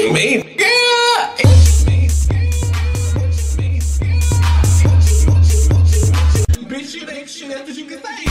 you mean, girl? Bitch, you ain't shit after you can say.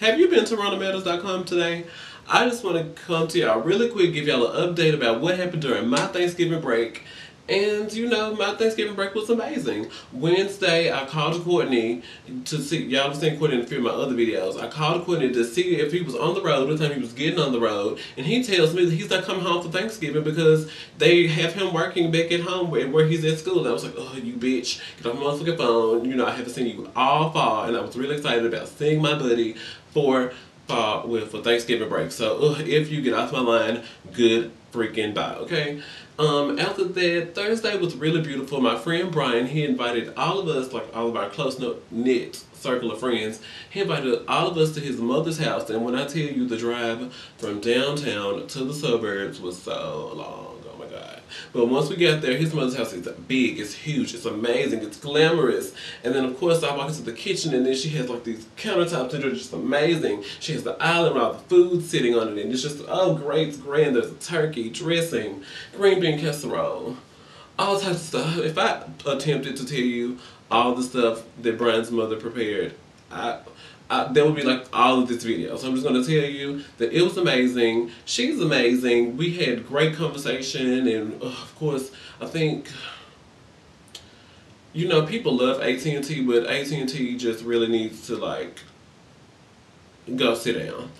Have you been to RondaMeadows.com today? I just want to come to y'all really quick, give y'all an update about what happened during my Thanksgiving break. And you know, my Thanksgiving break was amazing. Wednesday, I called Courtney to see, y'all have seen Courtney in a few of my other videos. I called Courtney to see if he was on the road, what time he was getting on the road. And he tells me that he's not coming home for Thanksgiving because they have him working back at home where he's at school. And I was like, oh, you bitch, get off my motherfucking phone. You know, I haven't seen you all fall. And I was really excited about seeing my buddy for Thanksgiving break. So if you get off my line, good freaking bye, okay? After that, Thursday was really beautiful. My friend Brian, he invited all of us, like all of our close-knit circle of friends, he invited all of us to his mother's house. And when I tell you the drive from downtown to the suburbs was so long, oh my God. But once we got there, his mother's house is big, it's huge, it's amazing, it's glamorous. And then of course I walk into the kitchen and then she has like these countertops that are just amazing. She has the island with all the food sitting on it and it's just, oh great, it's grand. There's a turkey, dressing, green bean casserole, all types of stuff. If I attempted to tell you all the stuff that Brian's mother prepared, that would be like all of this video. So I'm just going to tell you that it was amazing. She's amazing. We had great conversation and of course I think, you know, people love AT&T, but AT&T just really needs to like go sit down.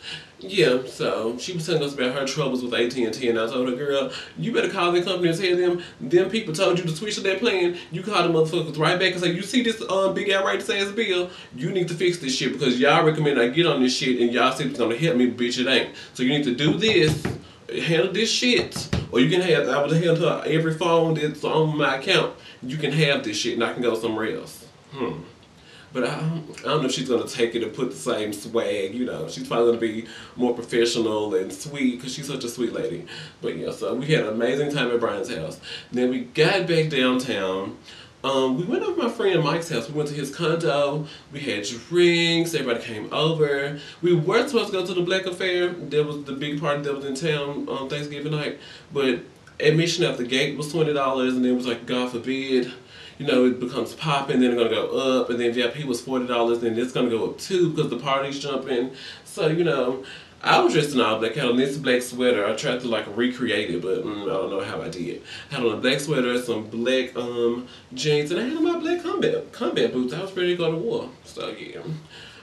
Yeah, so she was telling us about her troubles with AT&T, and I told her, girl, you better call the company and tell them people told you to switch to that plan. You call the motherfuckers right back and say, you see this big outrageous ass bill? You need to fix this shit because y'all recommend I get on this shit and y'all say it's gonna help me, bitch, it ain't. So you need to do this, handle this shit, or you can have, I would handle every phone that's on my account. You can have this shit and I can go somewhere else. But I don't know if she's going to take it and put the same swag, you know. She's probably going to be more professional and sweet because she's such a sweet lady. But yeah, so we had an amazing time at Brian's house. Then we got back downtown. We went over to my friend Mike's house. We went to his condo. We had drinks. Everybody came over. We were supposed to go to the Black Affair. That was the big party that was in town on Thanksgiving night. But admission at the gate was $20 and then it was like, God forbid, you know, it becomes popping, then it's gonna go up, and then VIP was $40, and it's gonna go up too because the party's jumping. So, you know, I was dressed in all black. I had on this black sweater. I tried to like recreate it, but I don't know how I did. I had on a black sweater, some black jeans, and I had on my black combat boots. I was ready to go to war. So yeah,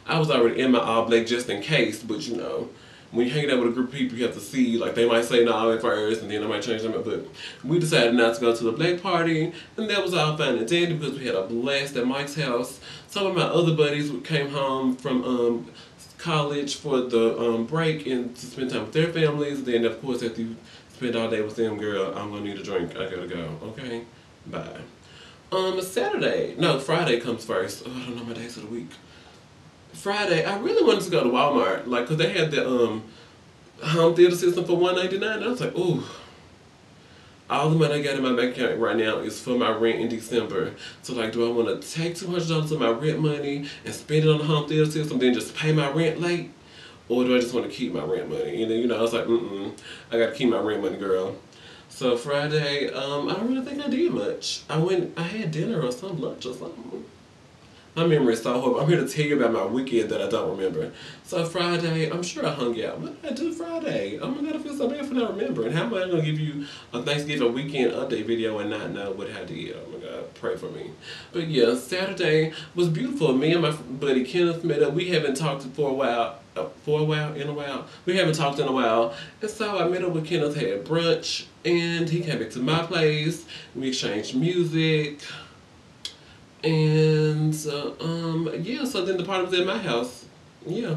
I was already in my all black just in case, but you know, when you hang out with a group of people, you have to see, like, they might say no at first, and then they might change them up, but we decided not to go to the black party, and that was all fine and dandy because we had a blast at Mike's house. Some of my other buddies came home from college for the break and to spend time with their families. Then, of course, after you spend all day with them, girl, I'm gonna need a drink. I gotta go, okay? Bye. Friday comes first. Oh, I don't know my days of the week. Friday, I really wanted to go to Walmart, like, cause they had the home theater system for $1.99, and I was like, ooh, all the money I got in my bank account right now is for my rent in December. So like, do I want to take $200 of my rent money and spend it on the home theater system, then just pay my rent late, or do I just want to keep my rent money? And then, you know, I was like, I gotta keep my rent money, girl. So Friday, I don't really think I did much. I had dinner or some lunch or something. My memory is so horrible. I'm here to tell you about my weekend that I don't remember. So Friday, I'm sure I hung out. What did I do Friday? Oh my God, I feel so bad for not remembering. How am I going to give you a Thanksgiving weekend update video and not know what I did? Oh my God, pray for me. But yeah, Saturday was beautiful. Me and my buddy Kenneth met up. We haven't talked for a while. We haven't talked in a while. And so I met up with Kenneth, had brunch, and he came back to my place. We exchanged music. And yeah, so then the party was at my house. Yeah,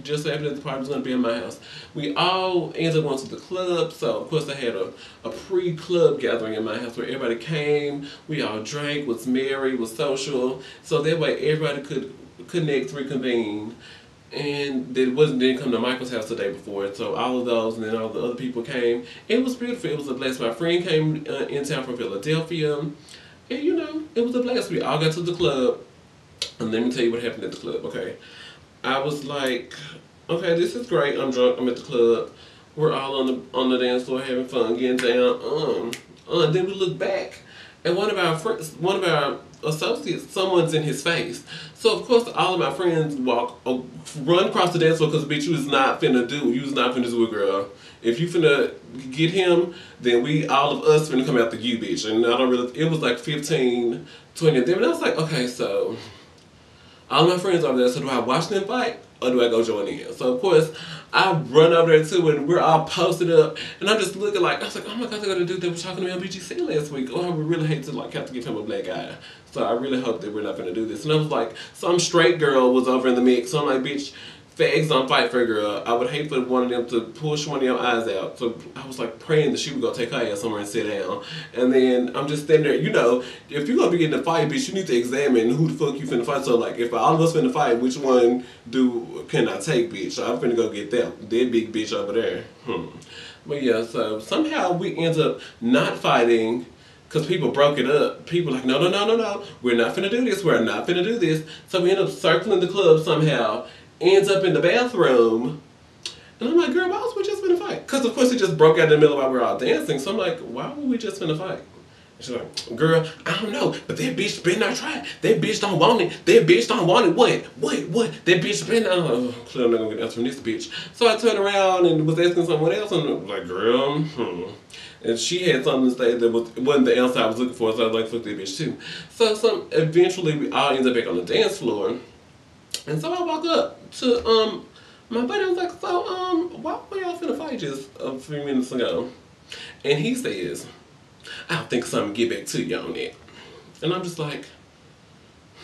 just after the party was going to be in my house. We all ended up going to the club, so of course I had a pre-club gathering in my house where everybody came, we all drank, was merry, was social, so that way everybody could connect, reconvene. And didn't come to Michael's house the day before, so all of those and then all the other people came. It was beautiful. It was a blast. My friend came in town from Philadelphia. And you know, it was a blast. We all got to the club. And let me tell you what happened at the club, okay? I was like, okay, this is great. I'm drunk. I'm at the club. We're all on the dance floor having fun, getting down. Then we look back, and one of our friends, one of our associates, someone's in his face. So of course, all of my friends run across the dance floor because bitch, you was not finna do it, girl. If you finna get him, then we all of us finna come after you, bitch. And I don't really. It was like 15, 20 of them, and I was like, okay, so all my friends over there, so do I watch them fight or do I go join in? So of course, I run over there too and we're all posted up and I'm just looking like, I was like, oh my god, they're gonna do that was talking to me on BGC last week. Oh, I would really hate to like have to give him a black eye. So I really hope that we're not gonna do this. And I was like, some straight girl was over in the mix, so I'm like, bitch, fags don't fight for a girl. I would hate for one of them to push one of your eyes out. So I was like praying that she would go take her ass somewhere and sit down. And then I'm just standing there, you know, if you're gonna be getting a fight, bitch, you need to examine who the fuck you finna fight. So like if all of us finna fight, which one can I take, bitch? So I'm finna go get that big bitch over there. But yeah, so somehow we end up not fighting because people broke it up. People like, no, no, no, no, no. We're not finna do this. We're not finna do this. So we end up circling the club somehow. Ends up in the bathroom. And I'm like, girl, why was we just finna fight? Because of course it just broke out in the middle while we were all dancing. So I'm like, why were we just finna fight? And she's like, girl, I don't know, but that bitch better not try it. That bitch don't want it. That bitch don't want it. What? That bitch better not. Oh, clearly I'm not gonna get an answer from this bitch. So I turned around and was asking someone else, and I was like, girl, And she had something to say that wasn't the answer I was looking for, so I was like, fuck that bitch too. So eventually we all ended up back on the dance floor. And so I walk up to my buddy. I was like, so why were y'all finna fight just a few minutes ago? And he says, I think something get back to you on that. And I'm just like,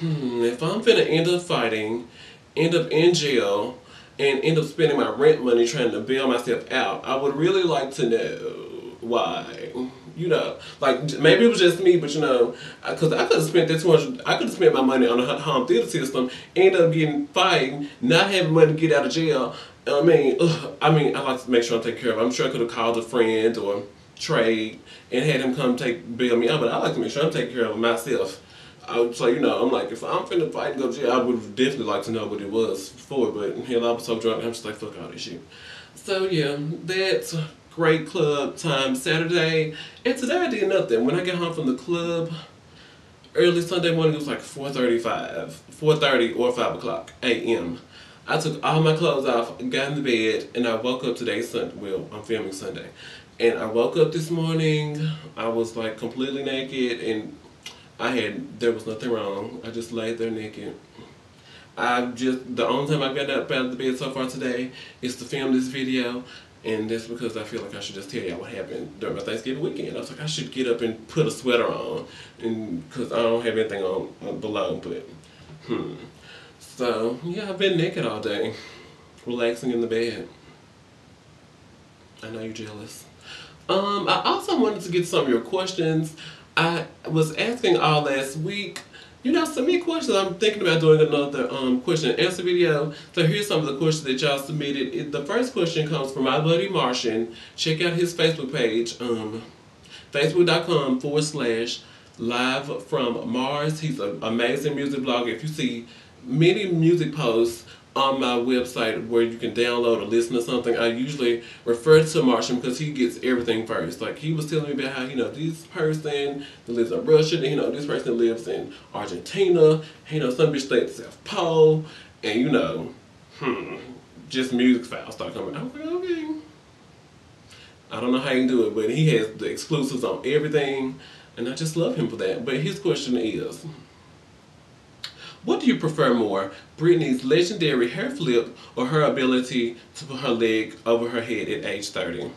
if I'm finna end up fighting, end up in jail, and end up spending my rent money trying to bail myself out, I would really like to know why. You know, like maybe it was just me, but you know, because I could have spent that 200. I could have spent my money on a home theater system, end up getting fighting, not having money to get out of jail. I like to make sure I'm taken care of. I'm sure I could have called a friend or trade and had him come bail me out, but I like to make sure I'm taking care of myself. So you know, I'm like, if I'm finna fight and go to jail, I would definitely like to know what it was for. But hell, I was so drunk, I'm just like, fuck all this shit. So yeah, that's great club time Saturday. And today I did nothing. When I got home from the club early Sunday morning, it was like 4:30 or 5 o'clock a.m. I took all my clothes off, got in the bed, and I woke up today. Well, I'm filming Sunday, and I woke up this morning. I was like completely naked, and there was nothing wrong. I just laid there naked. The only time I got up out of the bed so far today is to film this video. And that's because I feel like I should just tell y'all what happened during my Thanksgiving weekend. I was like, I should get up and put a sweater on, and because I don't have anything on below. But so yeah, I've been naked all day, relaxing in the bed. I know you're jealous. I also wanted to get some of your questions. I was asking all last week. You know, submit questions. I'm thinking about doing another question and answer video. So here's some of the questions that y'all submitted. The first question comes from my buddy Martian. Check out his Facebook page, facebook.com/live from Mars. He's an amazing music blogger. If you see many music posts on my website where you can download or listen to something, I usually refer to Martian because he gets everything first. Like he was telling me about how, you know, this person that lives in Russia, you know, this person lives in Argentina, you know, some bitch stay at South Pole, and you know, just music files start coming. I was like, okay. I don't know how he can do it, but he has the exclusives on everything, and I just love him for that. But his question is, what do you prefer more, Britney's legendary hair flip or her ability to put her leg over her head at age 30?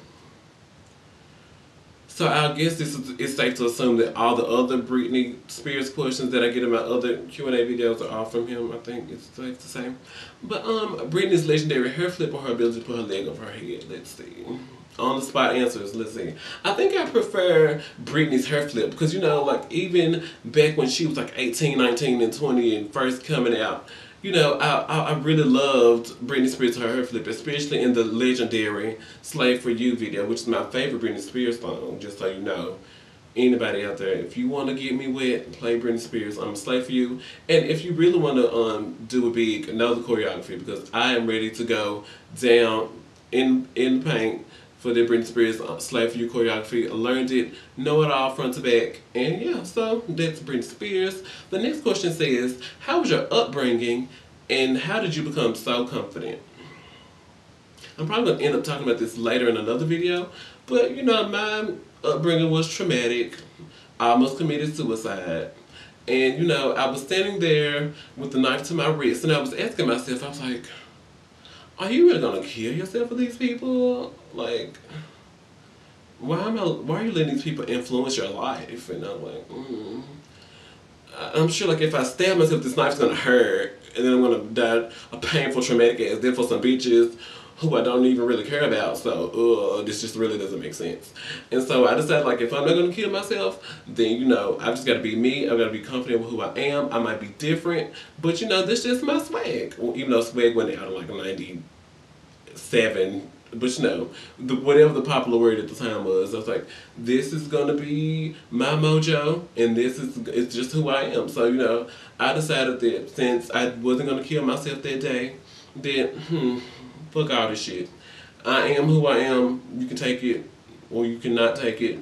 So I guess it's safe to assume that all the other Britney Spears questions that I get in my other Q&A videos are all from him. I think it's safe to say. But Britney's legendary hair flip or her ability to put her leg over her head. Let's see. On the spot answers, let's see. I think I prefer Britney's hair flip because, you know, like even back when she was like 18, 19, and 20 and first coming out, you know, I really loved Britney Spears' hair flip, especially in the legendary Slave for You video, which is my favorite Britney Spears song, just so you know. anybody out there, if you want to get me wet, play Britney Spears. I'm a slave for you. And if you really want to do it big, know the choreography because I am ready to go down in the paint for the Britney Spears Slave for You choreography. I learned it, know it all front to back. And yeah, so that's Britney Spears. The next question says, how was your upbringing and how did you become so confident? I'm probably going to end up talking about this later in another video, but you know, my upbringing was traumatic. I almost committed suicide. And you know, I was standing there with the knife to my wrist and I was asking myself, I was like, are you really going to kill yourself for these people? Like, why are you letting these people influence your life? And I'm like, I'm sure like if I stab myself, this knife's gonna hurt, and then I'm gonna die a painful, traumatic ass death for some bitches who I don't even really care about. So, this just really doesn't make sense. And so I decided like if I'm not gonna kill myself, then you know I just gotta be me. I gotta be confident with who I am. I might be different, but you know this is just my swag. Even though swag went out in like '97. But you know, whatever the popular word at the time was, I was like, this is gonna be my mojo, and it's just who I am. So you know, I decided that since I wasn't gonna kill myself that day, that fuck all this shit. I am who I am. You can take it, or you cannot take it.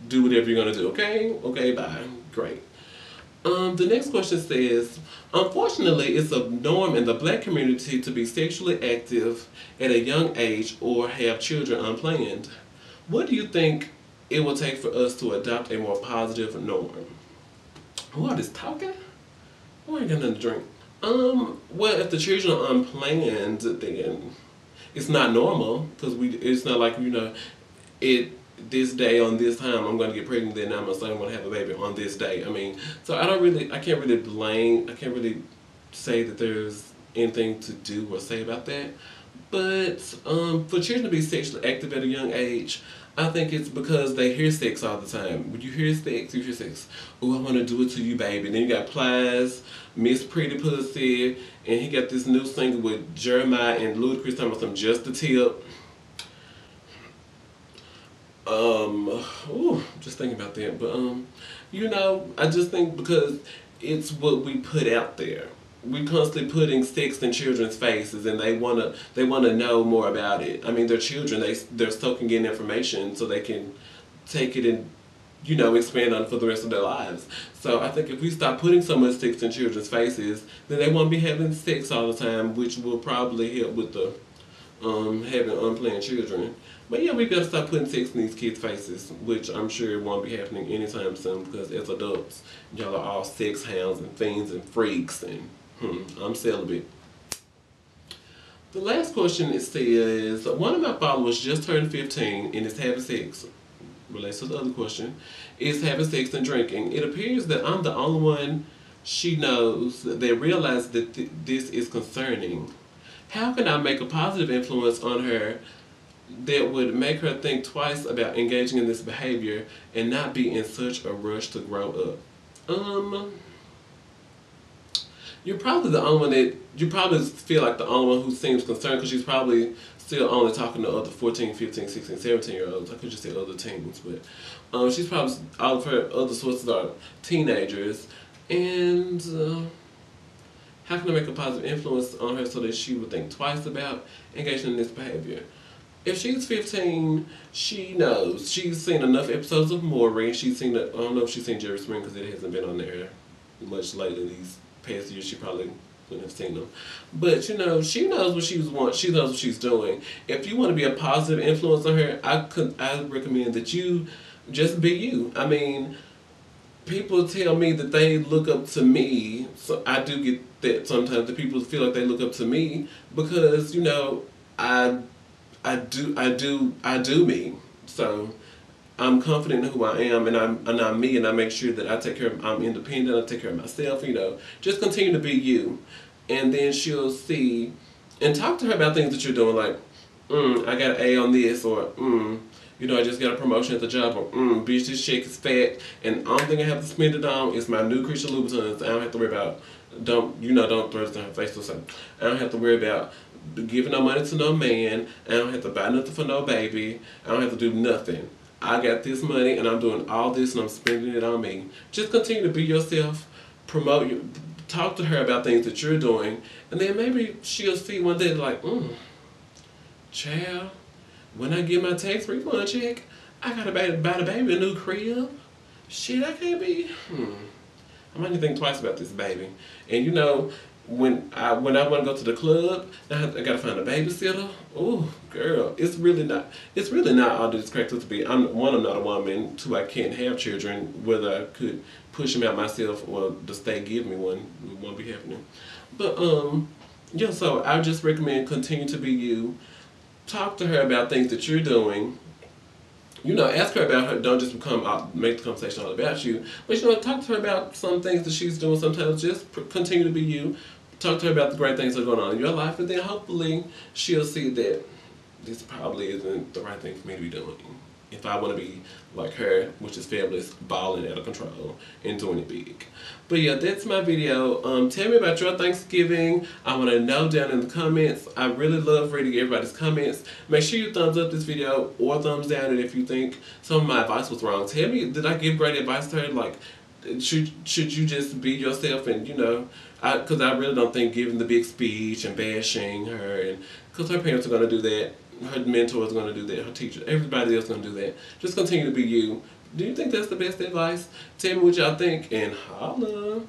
Do whatever you're gonna do. Okay? Okay. Bye. Great. The next question says, unfortunately, it's a norm in the black community to be sexually active at a young age or have children unplanned. What do you think it will take for us to adopt a more positive norm? Who are this talking? Oh, I ain't got nothing to drink. Well, if the children are unplanned, then it's not normal because it's not like, you know, it this day on this time I'm going to get pregnant, then I'm going to have a baby on this day. I mean, so I can't really blame, I can't really say that there's anything to do or say about that. But for children to be sexually active at a young age, I think it's because they hear sex all the time. When you hear sex, you hear sex. Oh, I want to do it to you, baby. And then you got Plies, Miss Pretty Pussy, and he got this new single with Jeremiah and Ludacris talking about some Just the Tip. Just thinking about that, but you know, I just think because it's what we put out there. We constantly putting sex in children's faces, and they wanna know more about it. I mean, they're children. They're soaking in information so they can take it and you know expand on it for the rest of their lives. So I think if we stop putting so much sex in children's faces, then they won't be having sex all the time, which will probably help with the having unplanned children. But yeah, we gotta stop putting sex in these kids' faces, which I'm sure won't be happening anytime soon because as adults, y'all are all sex hounds and fiends and freaks, and I'm celibate. The last question it says, one of my followers just turned 15 and is having sex. Relates to the other question, is having sex and drinking. It appears that I'm the only one she knows that realizes that this is concerning. How can I make a positive influence on her that would make her think twice about engaging in this behavior and not be in such a rush to grow up? You're probably the only one that, you probably feel like the only one who seems concerned because she's probably still only talking to other 14, 15, 16, 17-year-olds. I could just say other teens, but she's probably, all of her other sources are teenagers. And how can I make a positive influence on her so that she would think twice about engaging in this behavior? If she's 15, she knows. She's seen enough episodes of Maury. She's seen, I don't know if she's seen Jerry Springer because it hasn't been on there much lately these past years. She probably wouldn't have seen them. But, you know, she knows what she wants. She knows what she's doing. If you want to be a positive influence on her, I recommend that you just be you. I mean, people tell me that they look up to me, so I do get that sometimes. The people feel like they look up to me because, you know, I do me. So I'm confident in who I am, and I'm me, and I make sure that I take care of. I'm independent. I take care of myself. You know, just continue to be you, and then she'll see, and talk to her about things that you're doing, like, I got an A on this, or you know, I just got a promotion at the job, or bitch, this chick is fat, and the only thing I have to spend it on is my new Christian Louboutins. I don't have to worry about, don't throw this in her face or something. I don't have to worry about giving no money to no man. I don't have to buy nothing for no baby. I don't have to do nothing. I got this money and I'm doing all this and I'm spending it on me. Just continue to be yourself, promote your, talk to her about things that you're doing, and then maybe she'll see one day like, child, when I get my tax refund check, I gotta buy the baby a new crib. Shit, I can't be. I might need to think twice about this baby. And you know, when I want to go to the club, I gotta find a babysitter. Oh, girl, it's really not all that it's cracked up to be. I'm not a woman. Two, I can't have children. Whether I could push them out myself or the state give me one, it won't be happening. But yeah. So I just recommend continue to be you. Talk to her about things that you're doing. You know, ask her about her. Don't just make the conversation all about you. But you know, talk to her about some things that she's doing. Sometimes just continue to be you. Talk to her about the great things that are going on in your life, and then hopefully she'll see that this probably isn't the right thing for me to be doing. If I want to be like her, which is fabulous, balling out of control and doing it big. But yeah, that's my video. Tell me about your Thanksgiving. I want to know down in the comments. I really love reading everybody's comments. Make sure you thumbs up this video or thumbs down it if you think some of my advice was wrong. Tell me, did I give great advice to her? Like, should you just be yourself and you know, because I really don't think giving the big speech and bashing her, and because her parents are going to do that, her mentor is going to do that, her teacher, everybody else is going to do that. Just continue to be you. Do you think that's the best advice? Tell me what y'all think and holla.